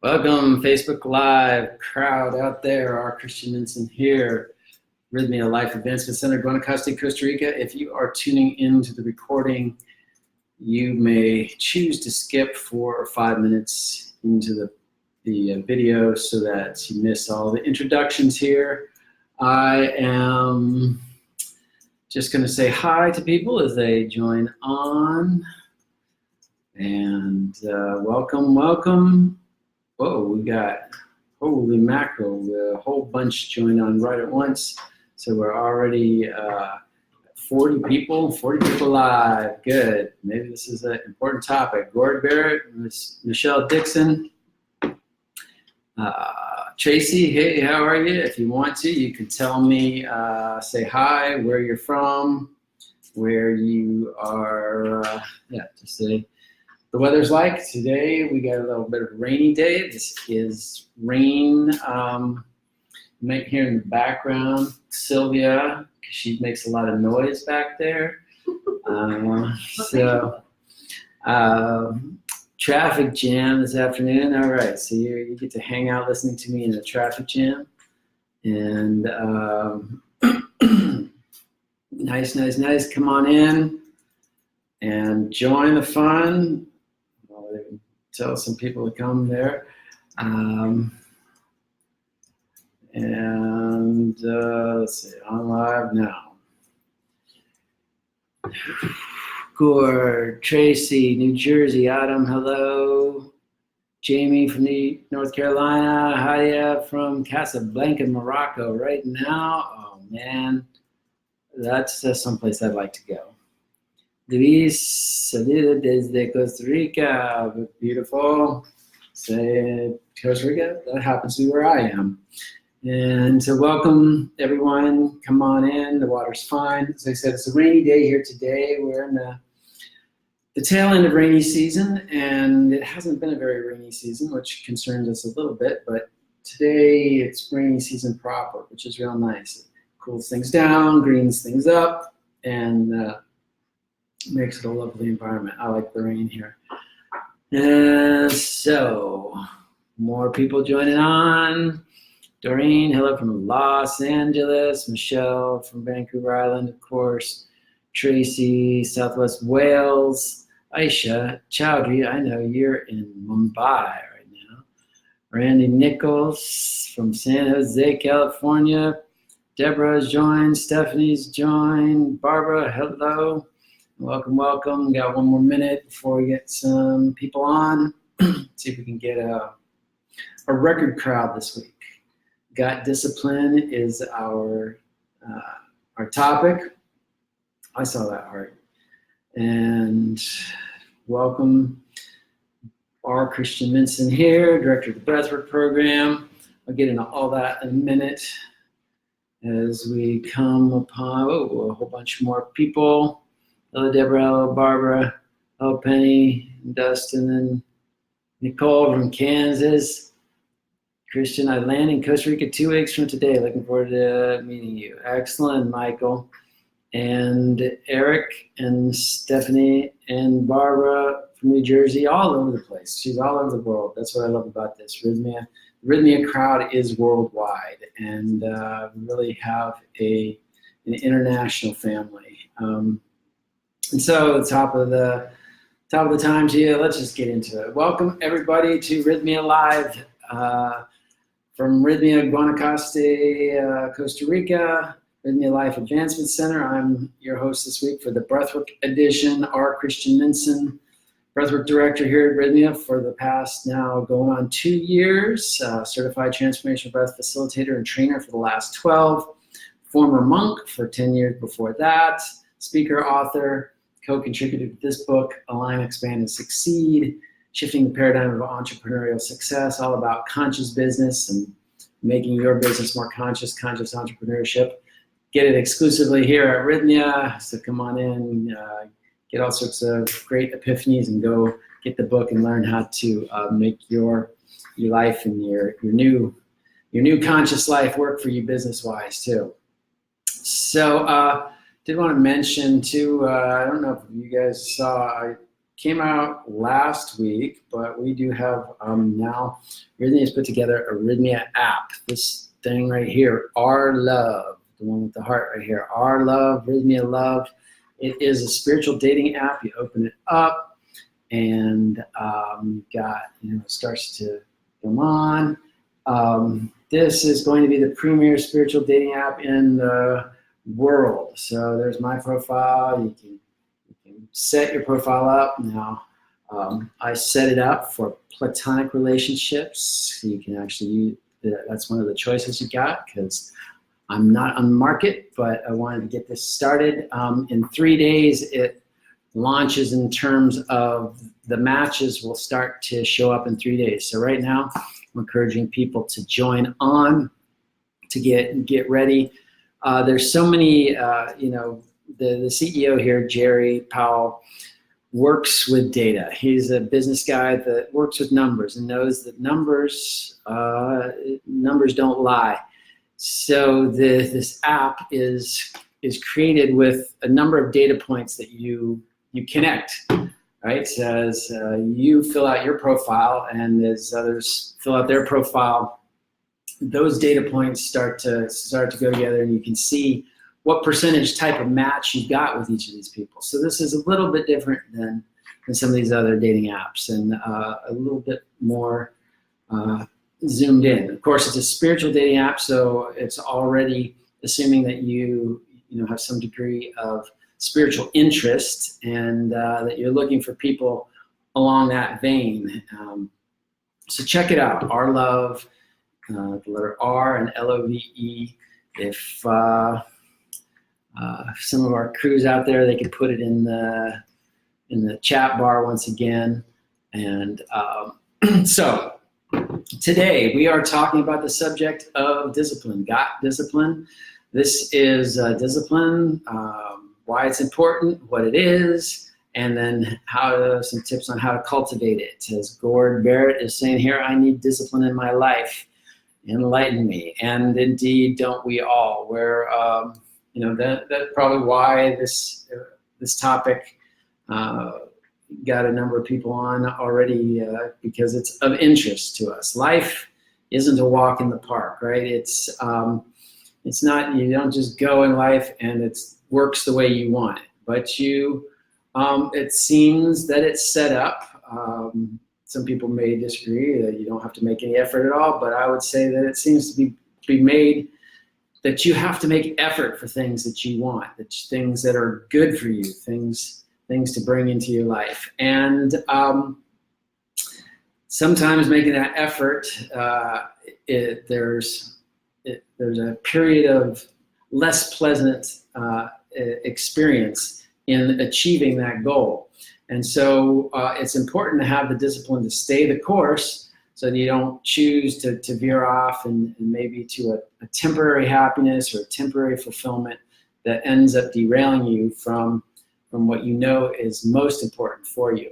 Welcome, Facebook Live crowd out there. Our Christian Minson here, Rythmia Life Advancement Center, Guanacaste, Costa Rica. If you are tuning into the recording, you may choose to skip 4 or 5 minutes into the video so that you miss all the introductions here. I am just going to say hi to people as they join on. And welcome. Whoa, we got, holy mackerel, a whole bunch joined on right at once. So we're already 40 people live. Good. Maybe this is an important topic. Gord Barrett, Michelle Dixon, Tracy, hey, how are you? If you want to, you can tell me, say hi, where you're from, where you are, just say. The weather's like today, we got a little bit of a rainy day. This is rain. You might hear in the background Sylvia, because she makes a lot of noise back there. Traffic jam this afternoon. All right, so you get to hang out listening to me in the traffic jam. And nice. Come on in and join the fun. Tell some people to come there. Let's see, on live now. Gord, Tracy, New Jersey, Adam, hello. Jamie from North Carolina, Hadia from Casablanca, Morocco. Right now, oh man, that's someplace I'd like to go. Luis, saludo desde Costa Rica. Beautiful. Say Costa Rica, that happens to be where I am. And so welcome everyone, come on in, the water's fine. As I said, it's a rainy day here today. We're in the tail end of rainy season, and it hasn't been a very rainy season, which concerns us a little bit, but today it's rainy season proper, which is real nice. It cools things down, greens things up, and makes it a lovely environment. I like the rain here. And so, more people joining on. Doreen, hello from Los Angeles. Michelle from Vancouver Island, of course. Tracy, Southwest Wales. Aisha Chowdhury, I know you're in Mumbai right now. Randy Nichols from San Jose, California. Deborah's joined. Stephanie's joined. Barbara, hello. Welcome. Got one more minute before we get some people on. See if we can get a record crowd this week. Got discipline is our topic. I saw that heart. And welcome, our Christian Minson here, director of the Breathwork program. I'll get into all that in a minute as we come upon a whole bunch more people. Hello, Deborah. Hello, Barbara. Hello, Penny, and Dustin, and Nicole from Kansas. Christian, I land in Costa Rica 2 weeks from today. Looking forward to meeting you. Excellent, Michael. And Eric and Stephanie and Barbara from New Jersey, all over the place. She's all over the world. That's what I love about this. Rythmia. The Rythmia crowd is worldwide, and we really have an international family. And so, the top of the times here, let's just get into it. Welcome everybody to Rythmia Live from Rythmia Guanacaste, Costa Rica, Rythmia Life Advancement Center. I'm your host this week for the Breathwork edition, our Christian Minson, Breathwork director here at Rythmia for the past now going on 2 years, certified transformational breath facilitator and trainer for the last 12, former monk for 10 years before that, speaker, author, co-contributor to this book, Align, Expand, and Succeed, Shifting the Paradigm of Entrepreneurial Success, all about conscious business and making your business more conscious entrepreneurship. Get it exclusively here at Rythmia, so come on in, get all sorts of great epiphanies and go get the book and learn how to make your life and your new conscious life work for you business-wise too. So did want to mention too, I don't know if you guys saw, I came out last week, but we do have now, Rythmia has put together a Rythmia app. This thing right here, Our Love, the one with the heart right here, Our Love, Rythmia Love. It is a spiritual dating app. You open it up and you've got, it starts to come on. This is going to be the premier spiritual dating app in the world. So there's my profile. You can set your profile up. Now, I set it up for platonic relationships. You can actually use, that's one of the choices you got, because I'm not on the market, but I wanted to get this started. In 3 days, it launches in terms of the matches will start to show up in 3 days. So right now, I'm encouraging people to join on to get ready. There's so many, the CEO here, Jerry Powell, works with data. He's a business guy that works with numbers and knows that numbers don't lie. So this app is created with a number of data points that you connect, right? So as you fill out your profile and as others fill out their profile, those data points start to go together, and you can see what percentage type of match you've got with each of these people. So this is a little bit different than some of these other dating apps, and a little bit more zoomed in. Of course, it's a spiritual dating app, so it's already assuming that you have some degree of spiritual interest, and that you're looking for people along that vein. So check it out, Our Love, the letter R and LOVE. If some of our crews out there, they could put it in the chat bar once again. And so today we are talking about the subject of discipline. Got discipline? This is discipline, why it's important, what it is, and then some tips on how to cultivate it. As Gord Barrett is saying here, I need discipline in my life. Enlighten me. And indeed, don't we all? Where that's probably why this topic got a number of people on already, because it's of interest to us. Life isn't a walk in the park, right? It's not, you don't just go in life and it works the way you want it, but it seems that it's set up. Some people may disagree that you don't have to make any effort at all, but I would say that it seems to be made that you have to make effort for things that you want, things that are good for you, things to bring into your life. And sometimes making that effort, there's a period of less pleasant experience in achieving that goal. And so it's important to have the discipline to stay the course so that you don't choose to veer off and maybe to a temporary happiness or a temporary fulfillment that ends up derailing you from what you know is most important for you.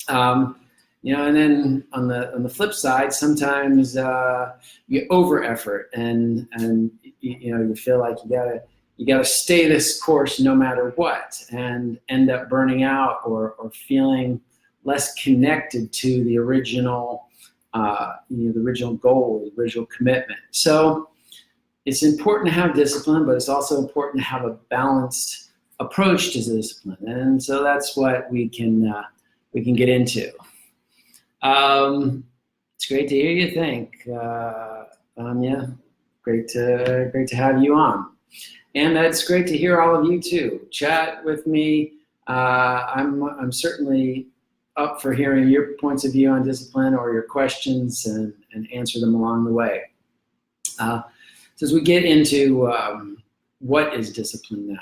And then on the flip side, sometimes you over effort and you feel like you gotta stay this course no matter what, and end up burning out or feeling less connected to the original the original goal, the original commitment. So it's important to have discipline, but it's also important to have a balanced approach to discipline, and so that's what we can get into. It's great to hear you think, Anya. Great to have you on, and it's great to hear all of you too. Chat with me. I'm certainly up for hearing your points of view on discipline or your questions and answer them along the way. So as we get into what is discipline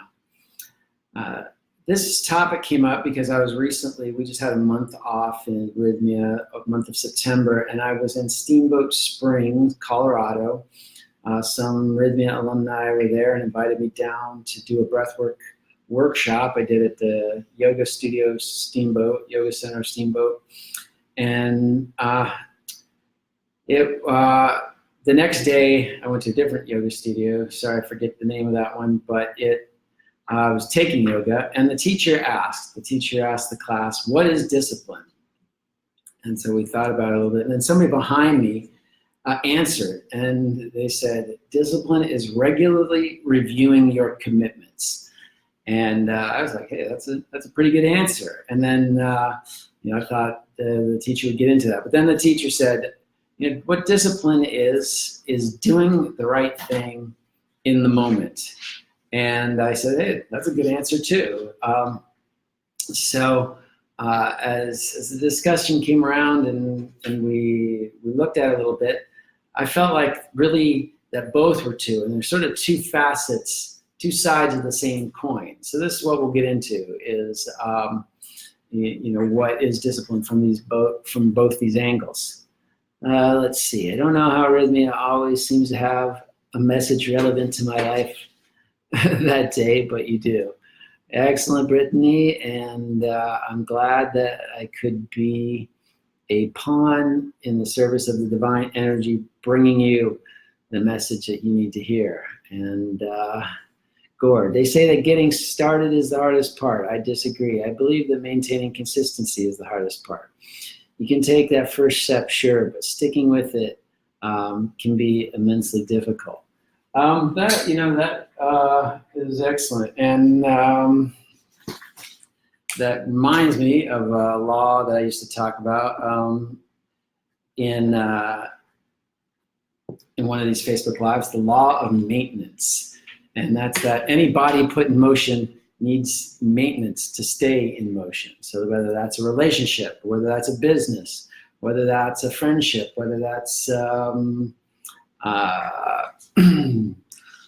now. This topic came up because we just had a month off in Rythmia, a month of September, and I was in Steamboat Springs, Colorado. Some Rythmia alumni were there and invited me down to do a breathwork workshop I did at the Yoga Studio Steamboat, Yoga Center Steamboat. And the next day I went to a different yoga studio. Sorry, I forget the name of that one, but I was taking yoga, and the teacher asked the class, what is discipline? And so we thought about it a little bit, and then somebody behind me answered, and they said, discipline is regularly reviewing your commitments. And I was like, hey, that's a pretty good answer. And then I thought the teacher would get into that. But then the teacher said, what discipline is doing the right thing in the moment. And I said, hey, that's a good answer too. As the discussion came around and we looked at it a little bit, I felt like really that both were true, and there's sort of two facets, two sides of the same coin. So this is what we'll get into is, what is discipline from both these angles. Let's see. I don't know how Rythmia always seems to have a message relevant to my life that day, but you do. Excellent, Brittany, and I'm glad that I could be a pawn in the service of the divine energy, bringing you the message that you need to hear. And Gord, they say that getting started is the hardest part. I disagree. I believe that maintaining consistency is the hardest part. You can take that first step, sure, but sticking with it can be immensely difficult. That is excellent. And that reminds me of a law that I used to talk about in one of these Facebook Lives, the law of maintenance. And that's that any body put in motion needs maintenance to stay in motion. So whether that's a relationship, whether that's a business, whether that's a friendship, whether that's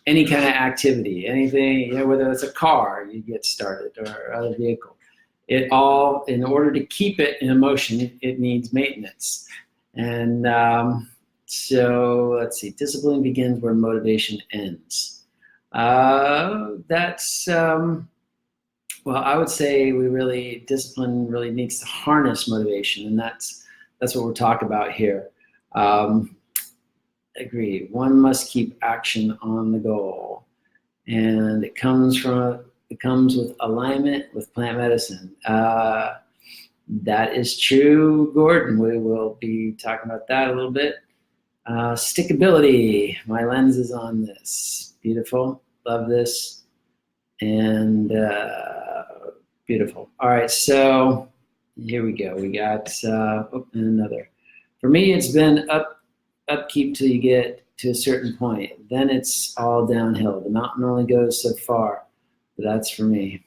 any kind of activity, anything, whether it's a car you get started or other vehicle, it all, in order to keep it in motion, it needs maintenance. And so let's see, discipline begins where motivation ends. I would say discipline really needs to harness motivation, and that's what we're talking about here. Agreed. One must keep action on the goal, and it comes with alignment with plant medicine. That is true, Gordon. We will be talking about that a little bit. Stickability. My lens is on this. Beautiful. Love this. And beautiful. All right, so here we go. We got another. For me, it's been upkeep till you get to a certain point. Then it's all downhill. The mountain only goes so far. But that's for me.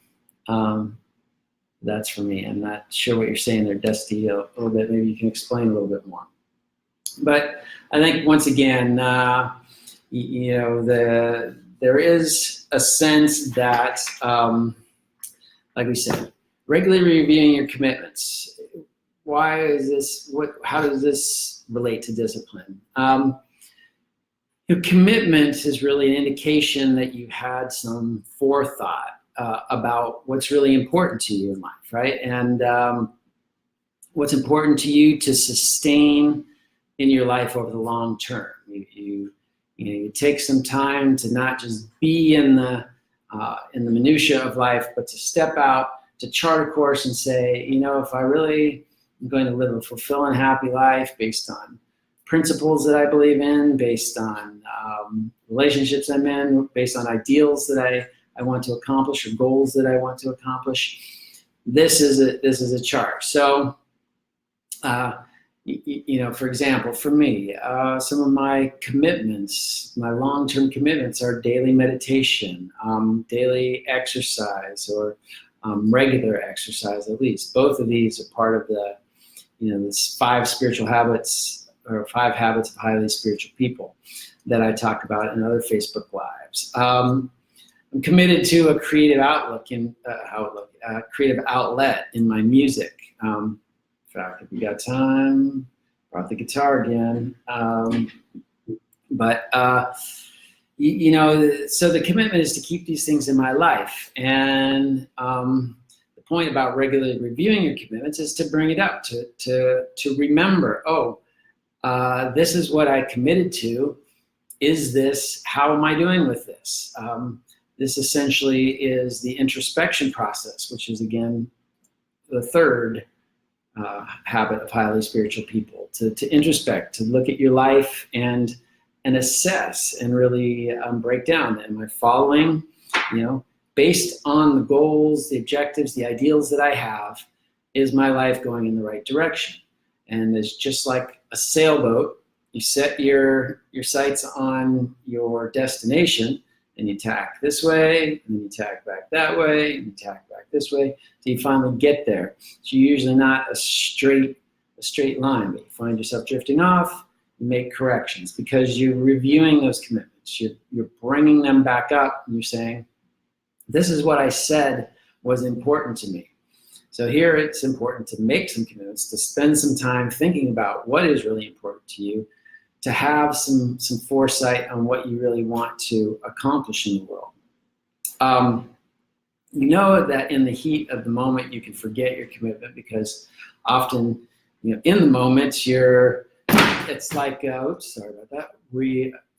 That's for me. I'm not sure what you're saying there, Dusty, a little bit. Maybe you can explain a little bit more. But I think once again, there is a sense that, like we said, regularly reviewing your commitments. Why is this? How does this relate to discipline? Your commitment is really an indication that you've had some forethought about what's really important to you in life, right? And what's important to you to sustain in your life over the long term. You take some time to not just be in the minutia of life, but to step out, to chart a course and say, if I really am going to live a fulfilling, happy life based on principles that I believe in, based on relationships I'm in, based on ideals that I want to accomplish or goals that I want to accomplish, this is a chart. So, for example, for me, some of my commitments, my long-term commitments are daily meditation, daily exercise, or regular exercise at least. Both of these are part of the, this 5 spiritual habits or 5 habits of highly spiritual people that I talk about in other Facebook Lives. I'm committed to a creative creative outlet in my music. In fact, if we got time, brought the guitar again. So the commitment is to keep these things in my life. And the point about regularly reviewing your commitments is to bring it up, to remember, this is what I committed to. How am I doing with this? this essentially is the introspection process, which is, again, the third habit of highly spiritual people, to introspect, to look at your life and assess and really break down. Am I following, based on the goals, the objectives, the ideals that I have, is my life going in the right direction? And it's just like a sailboat. You set your sights on your destination, and you tack this way, and then you tack back that way, and you tack back this way, so you finally get there. So you're usually not a straight line, but you find yourself drifting off. You make corrections because you're reviewing those commitments. You're bringing them back up, and you're saying, this is what I said was important to me. So here it's important to make some commitments, to spend some time thinking about what is really important to you, to have some foresight on what you really want to accomplish in the world. You know that in the heat of the moment you can forget your commitment, because often, in the moment it's like, oops, sorry about that.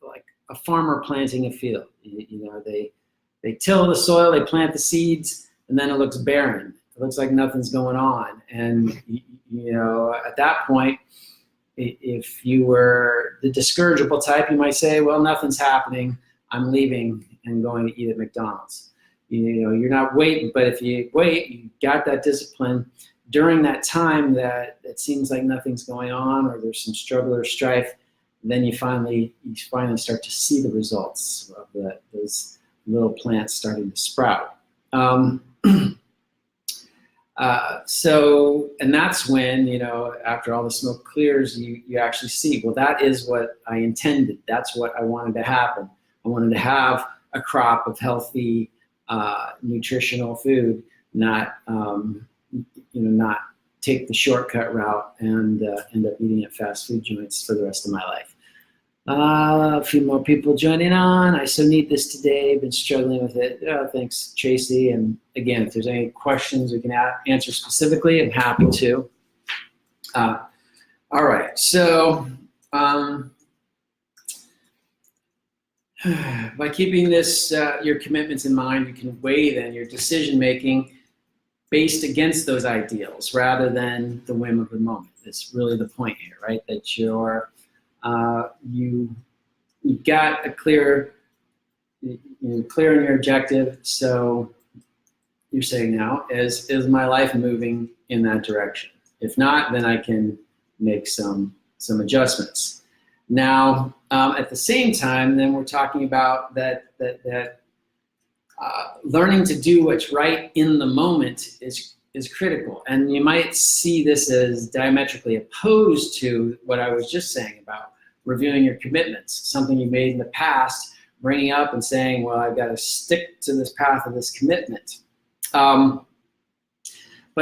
Like a farmer planting a field. They till the soil, they plant the seeds, and then it looks barren. It looks like nothing's going on. And at that point, if you were the discourageable type, you might say, well, nothing's happening. I'm leaving and going to eat at McDonald's. You're not waiting, but if you wait, you got that discipline during that time that it seems like nothing's going on, or there's some struggle or strife, then you finally start to see the results of those little plants starting to sprout. And that's when, after all the smoke clears, you actually see, well, that is what I intended. That's what I wanted to happen. I wanted to have a crop of healthy, nutritional food, not take the shortcut route and end up eating at fast food joints for the rest of my life. A few more people joining on. I so need this today. Been struggling with it. Thanks, Tracy. And again, if there's any questions we can answer specifically, I'm happy to. All right. So by keeping this, your commitments in mind, you can weigh then your decision making based against those ideals rather than the whim of the moment. That's really the point here, right? That you've got a clear on your objective. So you're saying now, is my life moving in that direction? If not, then I can make some adjustments. Now, at the same time, then we're talking about that learning to do what's right in the moment is critical. And you might see this as diametrically opposed to what I was just saying about reviewing your commitments, something you made in the past, bringing up and saying, well, I've got to stick to this path of this commitment. But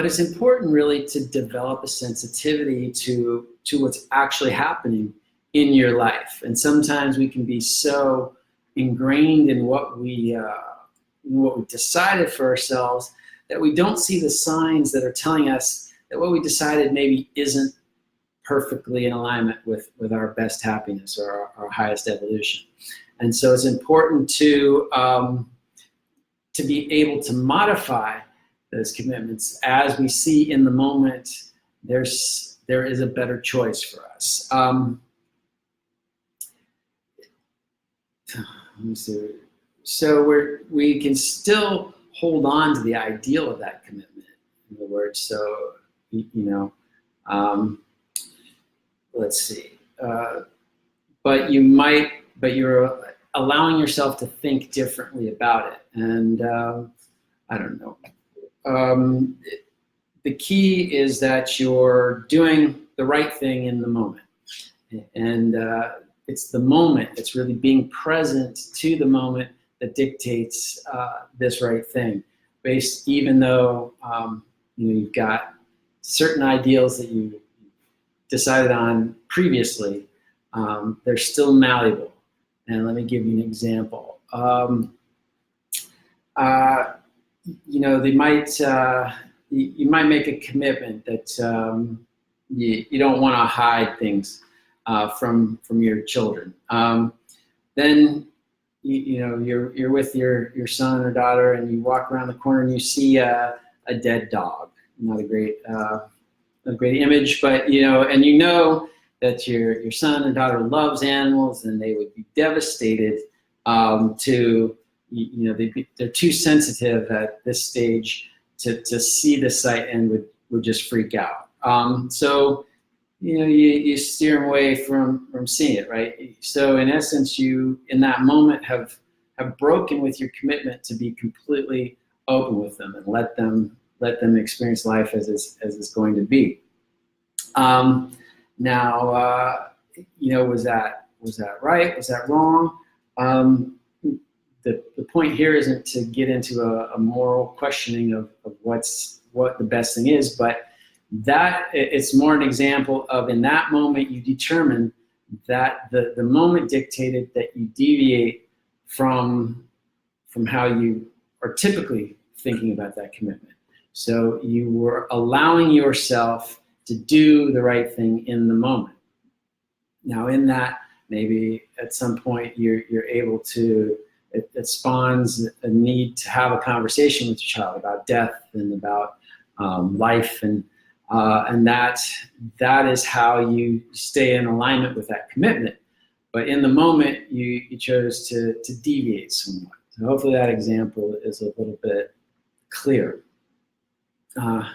it's important really to develop a sensitivity to what's actually happening in your life. And sometimes we can be so ingrained in what we decided for ourselves that we don't see the signs that are telling us that what we decided maybe isn't perfectly in alignment with our best happiness or our highest evolution. And so it's important to be able to modify those commitments as we see in the moment there is a better choice for us. Let me see. So we can still hold on to the ideal of that commitment, in other words. So, let's see. But you're allowing yourself to think differently about it. And I don't know. The key is that you're doing the right thing in the moment. And it's the moment, it's really being present to the moment that dictates this right thing. Even though you've got certain ideals that you decided on previously, they're still malleable. And let me give you an example. You might make a commitment that you don't want to hide things from your children. Then you're with your son or daughter, and you walk around the corner and you see a dead dog. Not a great image, but and that your son or daughter loves animals, and they would be devastated they're too sensitive at this stage to see the sight, and would just freak out. So you steer them away from seeing it, right? So in essence, you in that moment have broken with your commitment to be completely open with them and let them experience life as it's going to be. Now, was that right? Was that wrong? The point here isn't to get into a moral questioning of what the best thing is, but that it's more an example of, in that moment, you determine that the moment dictated that you deviate from how you are typically thinking about that commitment. So you were allowing yourself to do the right thing in the moment. Now, in that, maybe at some point you're able to, it spawns a need to have a conversation with your child about death and about life, and that is how you stay in alignment with that commitment. But in the moment, you chose to deviate somewhat. So hopefully that example is a little bit clear. The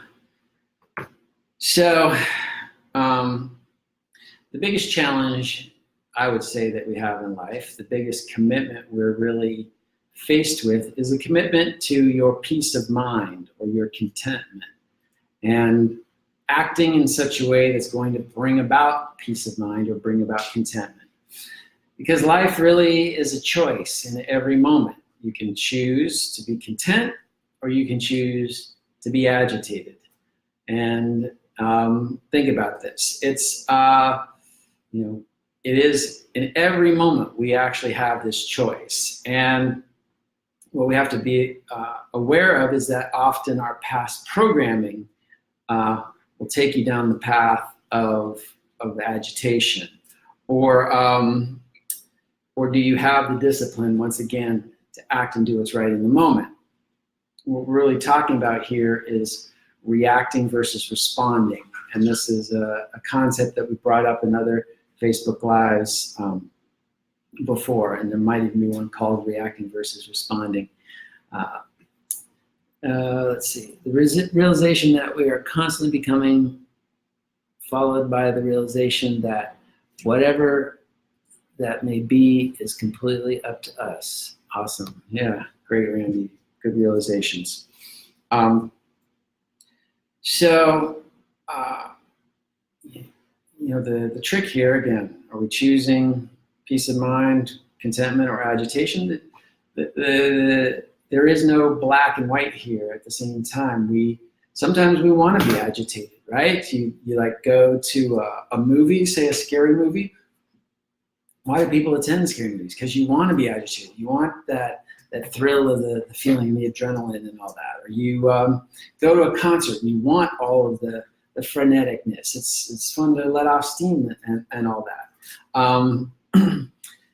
biggest challenge I would say that we have in life, the biggest commitment we're really faced with, is a commitment to your peace of mind or your contentment, and acting in such a way that's going to bring about peace of mind or bring about contentment. Because life really is a choice in every moment. You can choose to be content, or you can choose to be agitated. And think about this. It is in every moment we actually have this choice. And what we have to be aware of is that often our past programming will take you down the path of agitation, or do you have the discipline, once again, to act and do what's right in the moment? What we're really talking about here is reacting versus responding, and this is a concept that we brought up in other Facebook Lives before, and there might even be one called reacting versus responding. Let's see, the realization that we are constantly becoming, followed by the realization that whatever that may be is completely up to us. Awesome. Yeah, great, Randy. Good realizations. The trick here, again, are we choosing peace of mind, contentment, or agitation? There is no black and white here at the same time. Sometimes we want to be agitated, right? You like go to a movie, say a scary movie. Why do people attend scary movies? Because you want to be agitated. You want that thrill of the feeling, the adrenaline and all that. Or you go to a concert and you want all of the freneticness. It's fun to let off steam and all that.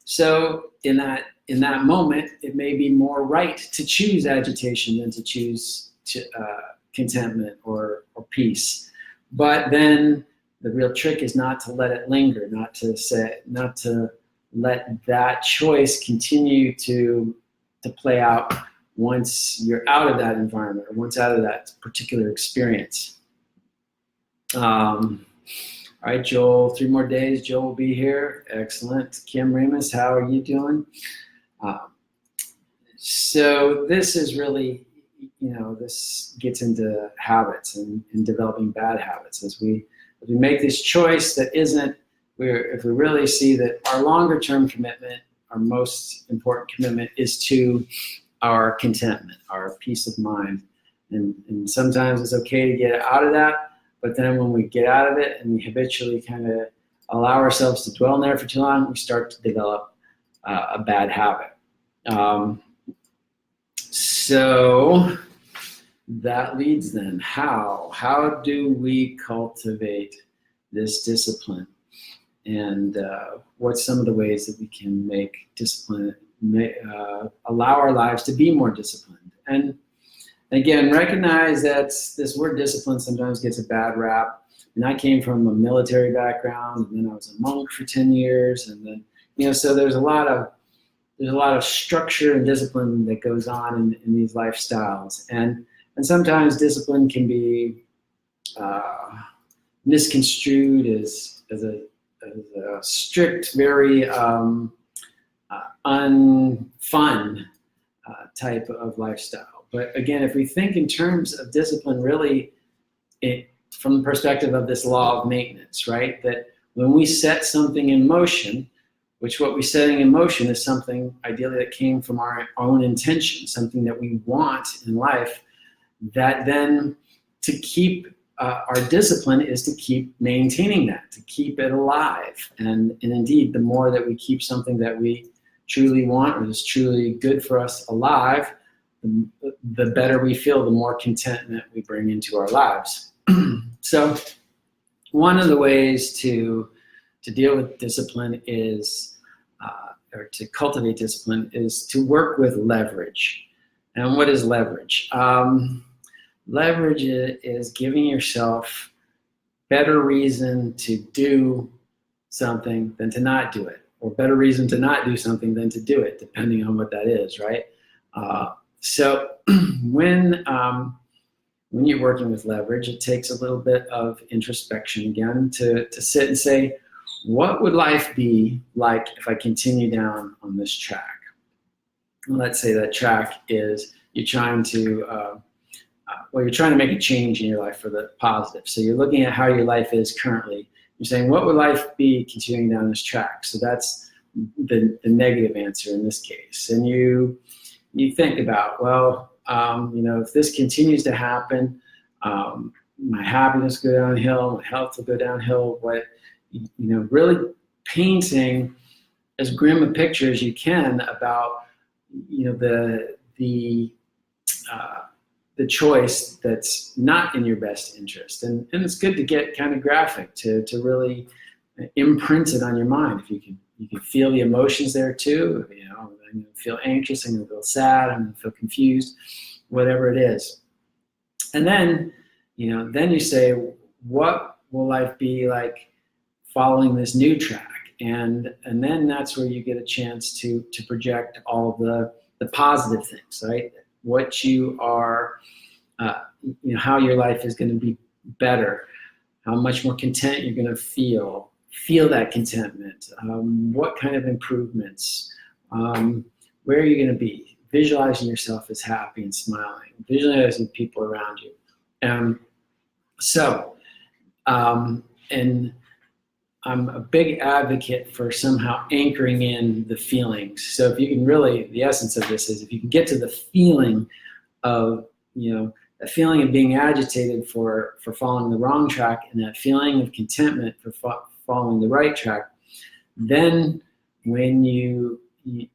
So in that moment, it may be more right to choose agitation than to choose contentment or peace. But then the real trick is not to let it linger, not to let that choice continue to play out once you're out of that environment or once out of that particular experience. All right, Joel, 3 more days. Joel will be here. Excellent. Kim Remus, how are you doing? So this is really, this gets into habits and developing bad habits. As we make this choice that isn't, if we really see that our longer term commitment, our most important commitment, is to our contentment, our peace of mind. And sometimes it's okay to get out of that, but then when we get out of it and we habitually kind of allow ourselves to dwell in there for too long, we start to develop a bad habit. So that leads then, how do we cultivate this discipline? And what's some of the ways that we can make discipline allow our lives to be more disciplined. And again, recognize that this word discipline sometimes gets a bad rap. And I came from a military background, and then I was a monk for 10 years, and then, so there's a lot of structure and discipline that goes on in these lifestyles. And sometimes discipline can be misconstrued as a strict, very unfun type of lifestyle. But again, if we think in terms of discipline, really, from the perspective of this law of maintenance, right? That when we set something in motion, which what we're setting in motion is something ideally that came from our own intention, something that we want in life, that then to keep our discipline is to keep maintaining that, to keep it alive. And indeed, the more that we keep something that we truly want or is truly good for us alive, the better we feel, the more contentment we bring into our lives. So one of the ways to deal with discipline is, or to cultivate discipline, is to work with leverage. And what is leverage? Leverage is giving yourself better reason to do something than to not do it, or better reason to not do something than to do it, depending on what that is, right? So when you're working with leverage, it takes a little bit of introspection again to sit and say, what would life be like if I continue down on this track? Let's say that track is you're trying to make a change in your life for the positive. So you're looking at how your life is currently. You're saying, what would life be continuing down this track? So that's the negative answer in this case. And you think about, well, if this continues to happen, my happiness will go downhill, my health will go downhill. Really painting as grim a picture as you can about, the choice that's not in your best interest. And it's good to get kind of graphic to really imprint it on your mind. If you can feel the emotions there too. I'm going to feel anxious, I'm going to feel sad, I'm going to feel confused, whatever it is. And then, then you say, what will life be like following this new track? And then that's where you get a chance to project all of the positive things, right? What you are, how your life is going to be better, how much more content you're going to feel that contentment, what kind of improvements, where are you going to be, visualizing yourself as happy and smiling, visualizing people around you. And I'm a big advocate for somehow anchoring in the feelings. So if you can really, the essence of this is if you can get to the feeling of, a feeling of being agitated for following the wrong track, and that feeling of contentment for following the right track, then when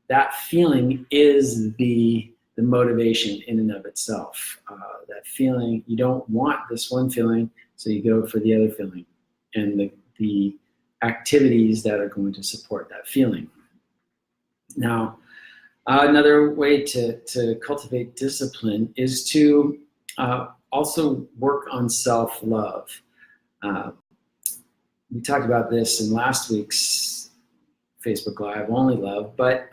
that feeling is the motivation in and of itself. That feeling, you don't want this one feeling, so you go for the other feeling and the activities that are going to support that feeling. Now, another way to cultivate discipline is to also work on self-love. We talked about this in last week's Facebook Live, Only Love, but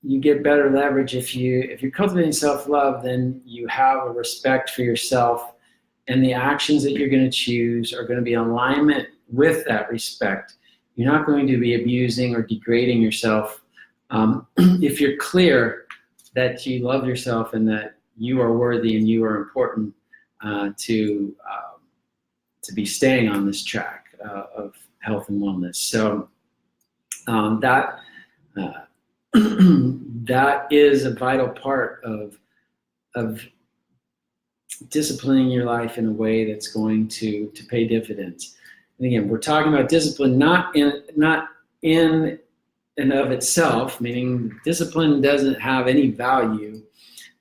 you get better leverage if you're cultivating self-love, then you have a respect for yourself, and the actions that you're going to choose are going to be in alignment with that respect. You're not going to be abusing or degrading yourself. If you're clear that you love yourself and that you are worthy and you are important to be staying on this track of health and wellness. So that is a vital part of disciplining your life in a way that's going to pay dividends. And again, we're talking about discipline not in and of itself, meaning discipline doesn't have any value.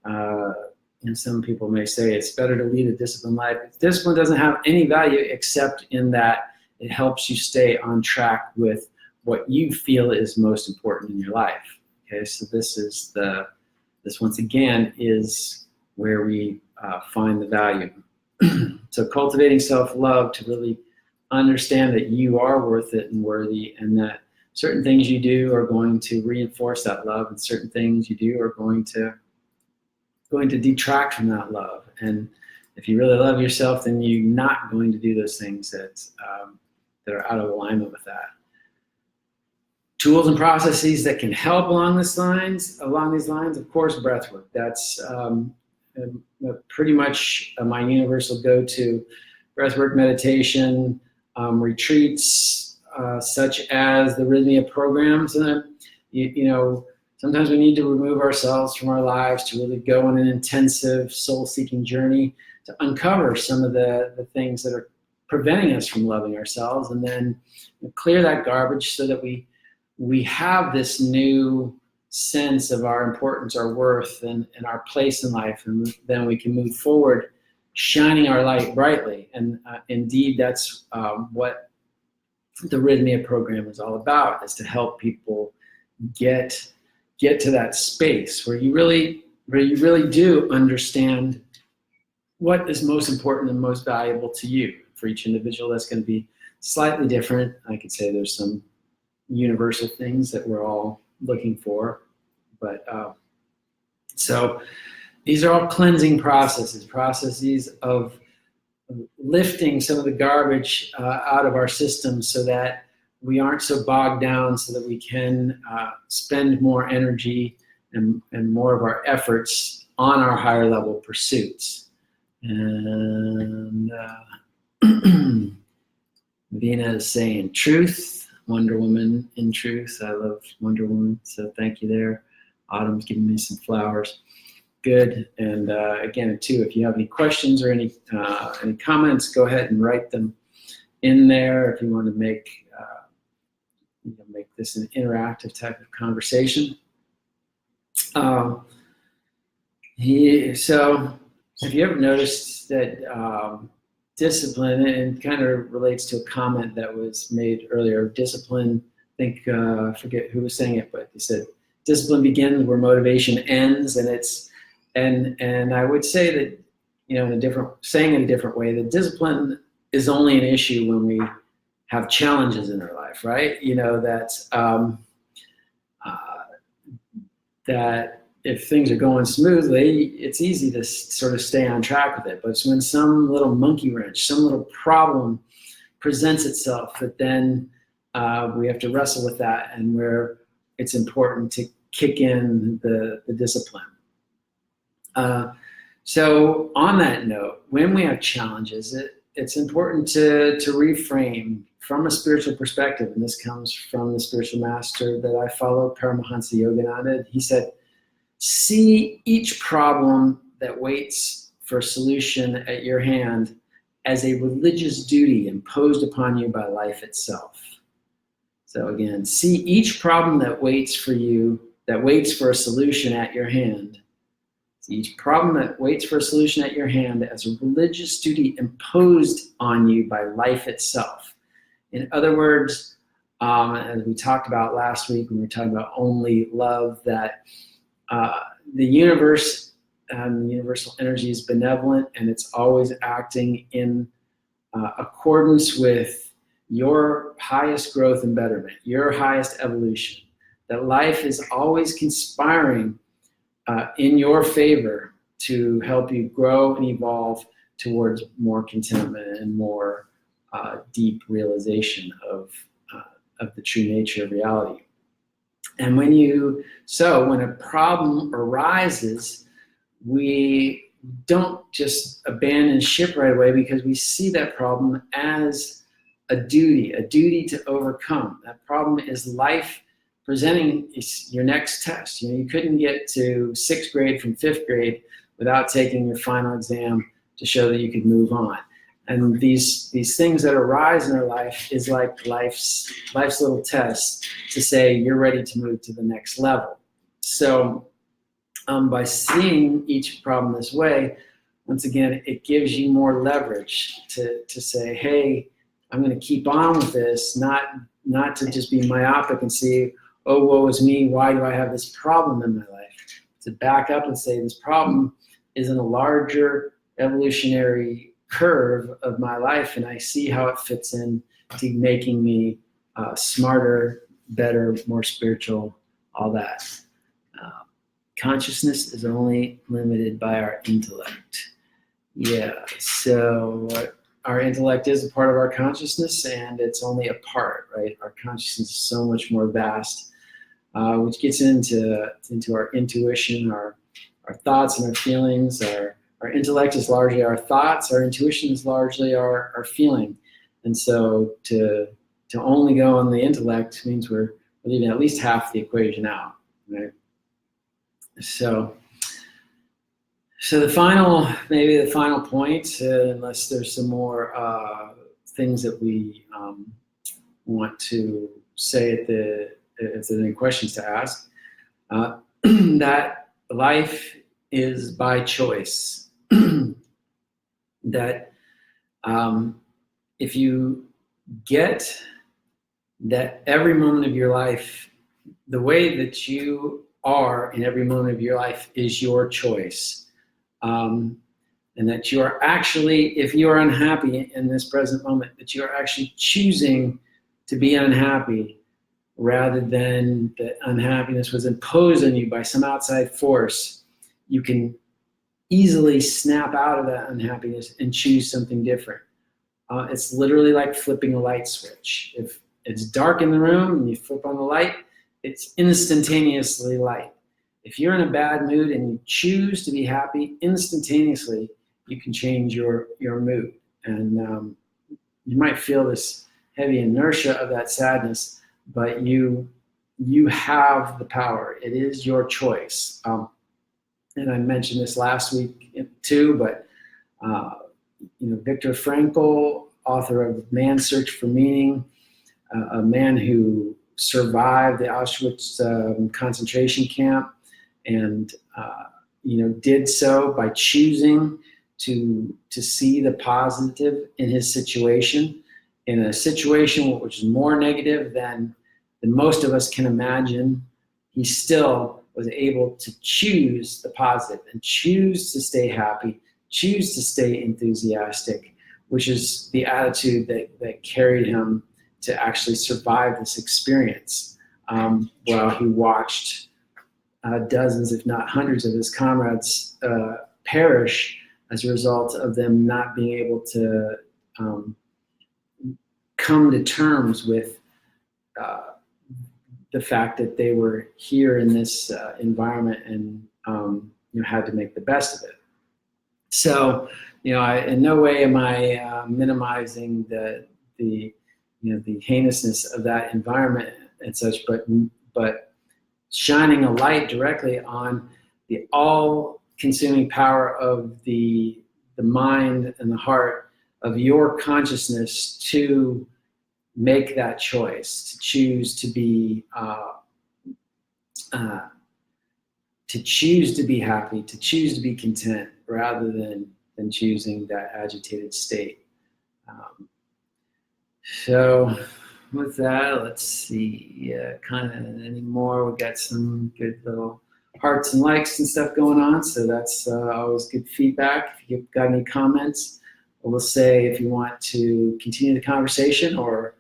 And some people may say it's better to lead a disciplined life. Discipline doesn't have any value except in that it helps you stay on track with what you feel is most important in your life. Okay, so this once again is where we find the value. So cultivating self-love to really understand that you are worth it and worthy, and that certain things you do are going to reinforce that love, and certain things you do are going to detract from that love. And if you really love yourself, then you're not going to do those things that are out of alignment with that. Tools and processes that can help along these lines, of course, breath work. That's pretty much my universal go-to. Breath work, meditation, retreats, such as the Rythmia programs. And sometimes we need to remove ourselves from our lives to really go on an intensive soul-seeking journey to uncover some of the things that are preventing us from loving ourselves, and then clear that garbage so that we have this new sense of our importance, our worth, and our place in life, and then we can move forward shining our light brightly. And indeed, that's what the Rythmia program is all about, is to help people get to that space where you really do understand what is most important and most valuable to you. For each individual, that's going to be slightly different. I could say there's some universal things that we're all looking for, but so these are all cleansing processes of lifting some of the garbage out of our system, so that we aren't so bogged down, so that we can spend more energy and more of our efforts on our higher level pursuits. And Vina is saying truth, Wonder Woman in truth. I love Wonder Woman, so thank you there. Autumn's giving me some flowers. Good. And again, too, if you have any questions or any comments, go ahead and write them in there. If you want to make this an interactive type of conversation. So, have you ever noticed that discipline, and kind of relates to a comment that was made earlier, discipline, I think, I forget who was saying it, but they said, discipline begins where motivation ends, and I would say that, saying it a different way, that discipline is only an issue when we have challenges in our life, right? That if things are going smoothly, it's easy to sort of stay on track with it. But it's when some little monkey wrench, some little problem presents itself, that then we have to wrestle with that, and where it's important to kick in the discipline. So on that note, when we have challenges, it's important to reframe from a spiritual perspective. And this comes from the spiritual master that I follow, Paramahansa Yogananda. He said, see each problem that waits for a solution at your hand as a religious duty imposed upon you by life itself. So again, see each problem that waits for a solution at your hand. See each problem that waits for a solution at your hand as a religious duty imposed on you by life itself. In other words, as we talked about last week when we were talking about only love, that the universe and universal energy is benevolent, and it's always acting in accordance with your highest growth and betterment, your highest evolution. That life is always conspiring in your favor to help you grow and evolve towards more contentment and more deep realization of the true nature of reality. And when a problem arises, we don't just abandon ship right away, because we see that problem as a duty to overcome. That problem is life presenting your next test. You couldn't get to 6th grade from 5th grade without taking your final exam to show that you could move on. And these things that arise in our life is like life's little test to say you're ready to move to the next level. So by seeing each problem this way, once again, it gives you more leverage to say, hey, I'm going to keep on with this, not not to just be myopic and see, oh, woe is me, why do I have this problem in my life? To back up and say this problem is in a larger evolutionary curve of my life, and I see how it fits in to making me smarter, better, more spiritual, all that. Consciousness is only limited by our intellect. Yeah, so our intellect is a part of our consciousness, and it's only a part, right? Our consciousness is so much more vast, which gets into our intuition, our thoughts and our feelings. Our intellect is largely our thoughts. Our intuition is largely our feeling. And so to only go on the intellect means we're leaving at least half the equation out, right? So maybe the final point, unless there's some more things that we want to say if there's any questions to ask, that life is by choice. That if you get that every moment of your life, the way that you are in every moment of your life is your choice. And that you are actually, if you are unhappy in this present moment, that you are actually choosing to be unhappy rather than that unhappiness was imposed on you by some outside force. You can easily snap out of that unhappiness and choose something different. It's literally like flipping a light switch. If it's dark in the room and you flip on the light, it's instantaneously light. If you're in a bad mood and you choose to be happy, instantaneously you can change your mood. And you might feel this heavy inertia of that sadness, but you have the power. It is your choice. And I mentioned this last week too, but Viktor Frankl, author of Man's Search for Meaning, a man who survived the Auschwitz concentration camp, and did so by choosing to see the positive in his situation, in a situation which is more negative than most of us can imagine. He still was able to choose the positive and choose to stay happy, choose to stay enthusiastic, which is the attitude that carried him to actually survive this experience, while he watched dozens, if not hundreds, of his comrades perish as a result of them not being able to come to terms with the fact that they were here in this environment and had to make the best of it. So, in no way am I minimizing the heinousness of that environment and such, but shining a light directly on the all-consuming power of the mind and the heart of your consciousness to make that choice, to choose to be happy, to choose to be content, rather than choosing that agitated state. So with that, let's see, kind of any more. We got some good little hearts and likes and stuff going on, so that's always good feedback. If you've got any comments, we'll say if you want to continue the conversation or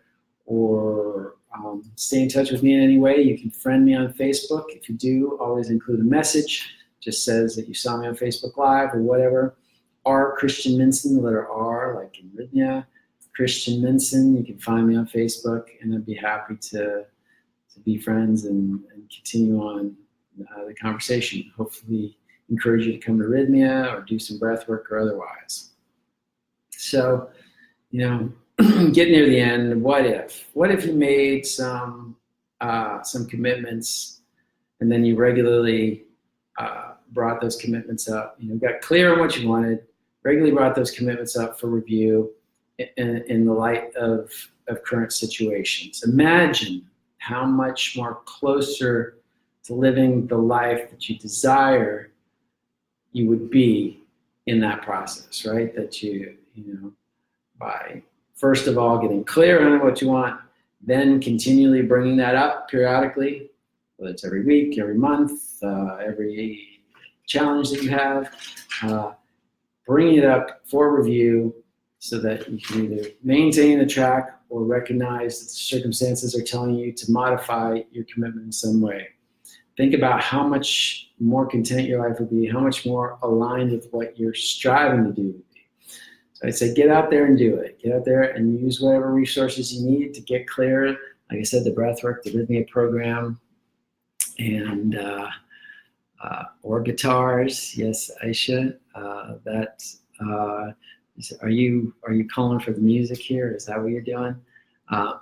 stay in touch with me in any way, you can friend me on Facebook. If you do, always include a message. Just says that you saw me on Facebook Live or whatever. R Christian Minson, the letter R, like in Rythmia. Christian Minson, you can find me on Facebook, and I'd be happy to be friends and continue on the conversation. Hopefully encourage you to come to Rythmia or do some breath work or otherwise. So, get near the end. What if you made some commitments, and then you regularly brought those commitments up? Got clear on what you wanted, regularly brought those commitments up for review in the light of current situations. Imagine how much more closer to living the life that you desire you would be in that process, right? That by first of all getting clear on what you want, Then continually bringing that up periodically, whether it's every week, every month, every challenge that you have, bringing it up for review so that you can either maintain the track or recognize that the circumstances are telling you to modify your commitment in some way. Think about how much more content your life would be, how much more aligned with what you're striving to do would be. So I'd say get out there and do it. Get out there and use whatever resources you need to get clear. Like I said, the breathwork, the Rythmia program, and or guitars. Yes, Aisha. Are you calling for the music here? Is that what you're doing? All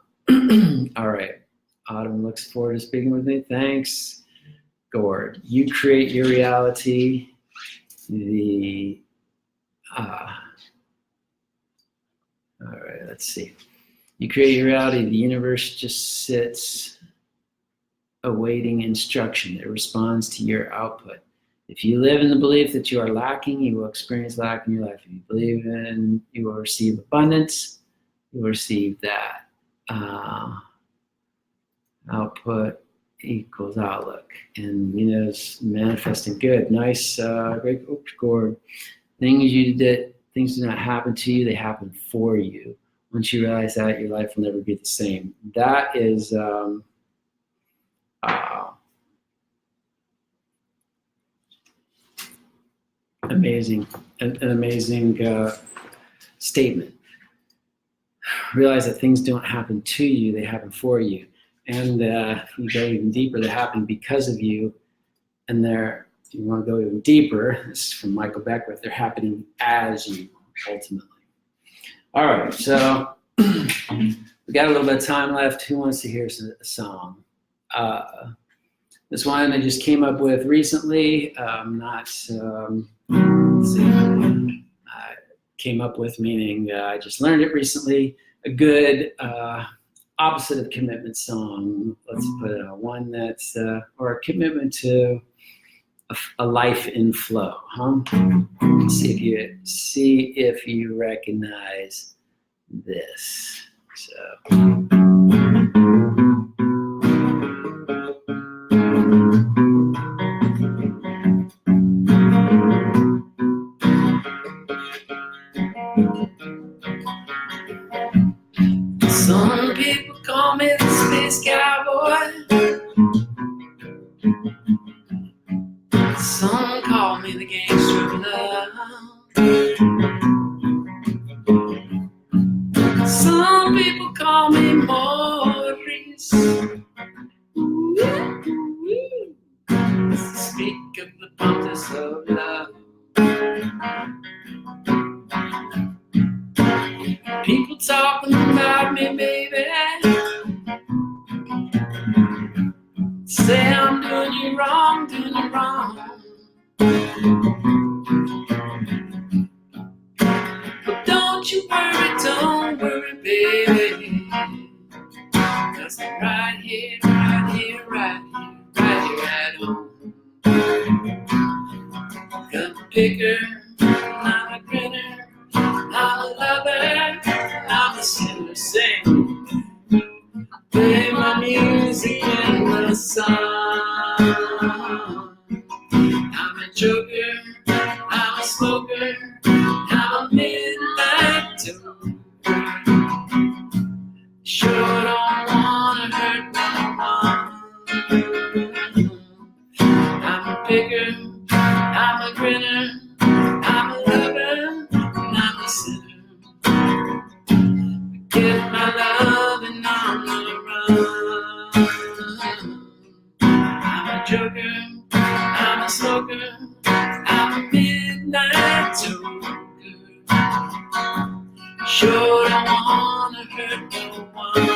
right. Autumn looks forward to speaking with me. Thanks, Gord. You create your reality. All right, let's see. You create your reality. The universe just sits awaiting instruction. It responds to your output. If you live in the belief that you are lacking, you will experience lack in your life. If you believe you will receive abundance, you will receive that. Output equals outlook. And it's manifesting good. Nice, great score. Things do not happen to you, they happen for you. Once you realize that, your life will never be the same. That is amazing, an amazing statement. Realize that things don't happen to you, they happen for you. And you go even deeper, they're happening because of you. And if you want to go even deeper, this is from Michael Beckwith, they're happening as you, ultimately. All right, so we got a little bit of time left. Who wants to hear a song? This one I just came up with recently. Came up with, meaning I just learned it recently. A good opposite of commitment song. Let's put it on one that's, or a commitment to a life in flow. See if you recognize this. So. Some people call me the space cowboy. Some call me the gangster of love. Some people call me Maurice. Speak of the promise of love. People talking about me, baby. Say I'm doing you wrong, doing you wrong. But don't you worry, baby. 'Cause I'm right here at home. I'm a picker, I'm a grinner, I'm a lover, I'm a sinner, sing. Play my music in the sun. I'm a joker, I'm a smoker, I'm a midnight toker. Sure don't wanna hurt no one. I'm a picker, I'm a grinner, I'm a lover, and I'm a sinner. Get my love and on the run. I'm a joker, I'm a smoker, I'm a midnight toker. Sure don't wanna hurt no one.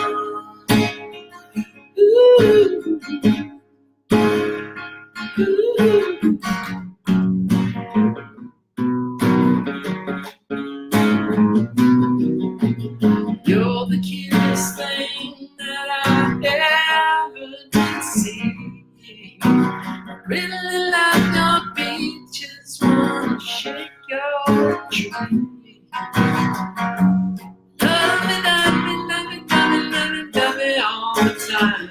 Ooh. Ooh. You're the cutest thing that I ever did see. I really like your beat, just wanna shake your tree. Love me, love me, love me, love me, love me, love me time.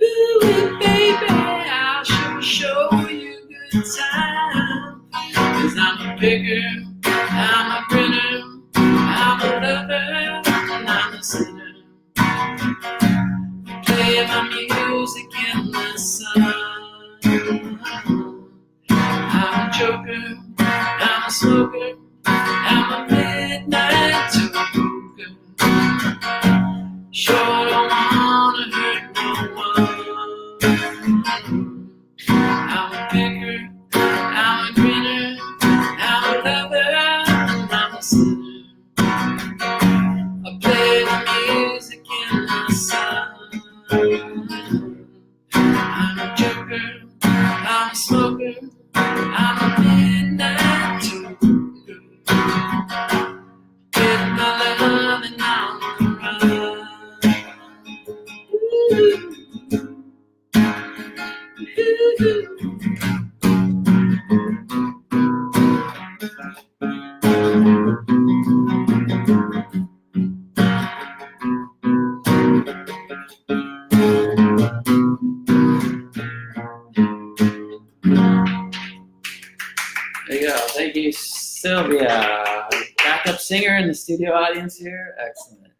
Ooh, baby, I'll show you a good time. 'Cause I'm a picker, I'm a grinner, I'm a lover, and I'm a sinner. Play my music in the sun. I'm a joker, I'm a smoker, I'm a midnight toker. Sure don't wanna hurt no one. I'm a picker, I'm a grinner, I'm a lover, and I'm a sinner. I play the music in the sun. I'm a joker, I'm a smoker, I'm a midnight toker. Get my love and I'm on the run. There you go. Thank you, Sylvia. Backup singer in the studio audience here. Excellent.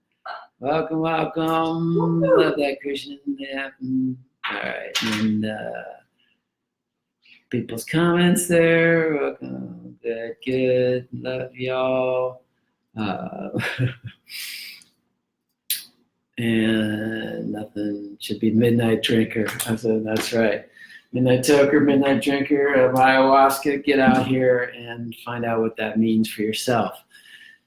Welcome, welcome. Love that, Christian. Yeah. All right. And people's comments there. Welcome. Good, good. Love y'all. And nothing should be midnight drinker. I said, that's right. Midnight toker, midnight drinker of ayahuasca. Get out here and find out what that means for yourself.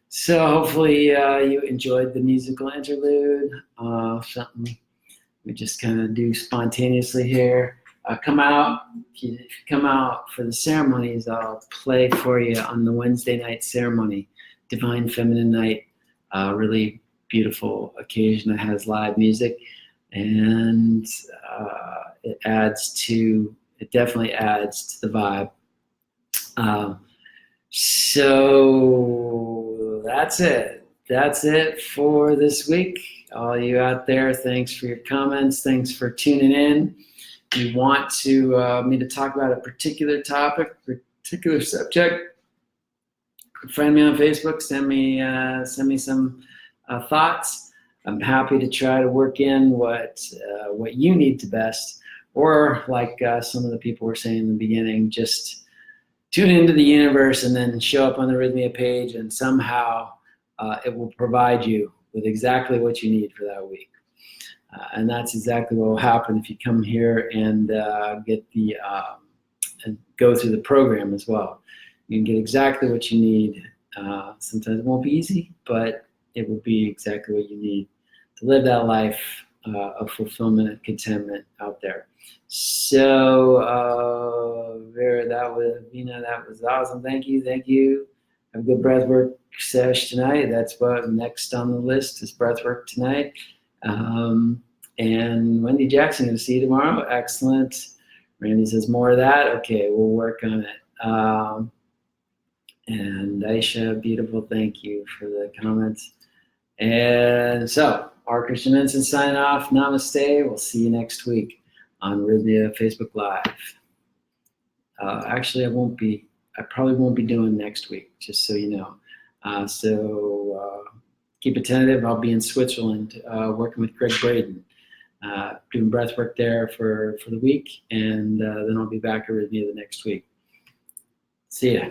So hopefully you enjoyed the musical interlude. Something we just kind of do spontaneously here. Come out. If you come out for the ceremonies, I'll play for you on the Wednesday night ceremony, Divine Feminine Night. Really beautiful occasion that has live music, and it definitely adds to the vibe. So that's it for this week. All you out there, thanks for your comments, thanks for tuning in. If you want me to talk about a particular topic, particular subject, friend me on Facebook, send me some thoughts. I'm happy to try to work in what you need to best, or like some of the people were saying in the beginning, just tune into the universe and then show up on the Rythmia page, and somehow it will provide you with exactly what you need for that week. And that's exactly what will happen if you come here and get and go through the program as well. You can get exactly what you need. Sometimes it won't be easy, but it will be exactly what you need to live that life of fulfillment and contentment out there. So, Vera, that was awesome. Thank you. Have a good breathwork sesh tonight. That's what next on the list is breathwork tonight. And Wendy Jackson, going to see you tomorrow. Excellent. Randy says more of that. Okay, we'll work on it. And Aisha, beautiful. Thank you for the comments. And so, our Christian Minson signing off. Namaste. We'll see you next week on Rythmia Facebook Live. Actually, I probably won't be doing next week, just so you know. So keep it tentative. I'll be in Switzerland working with Greg Braden, doing breath work there for the week, and then I'll be back at Rythmia the next week. See ya.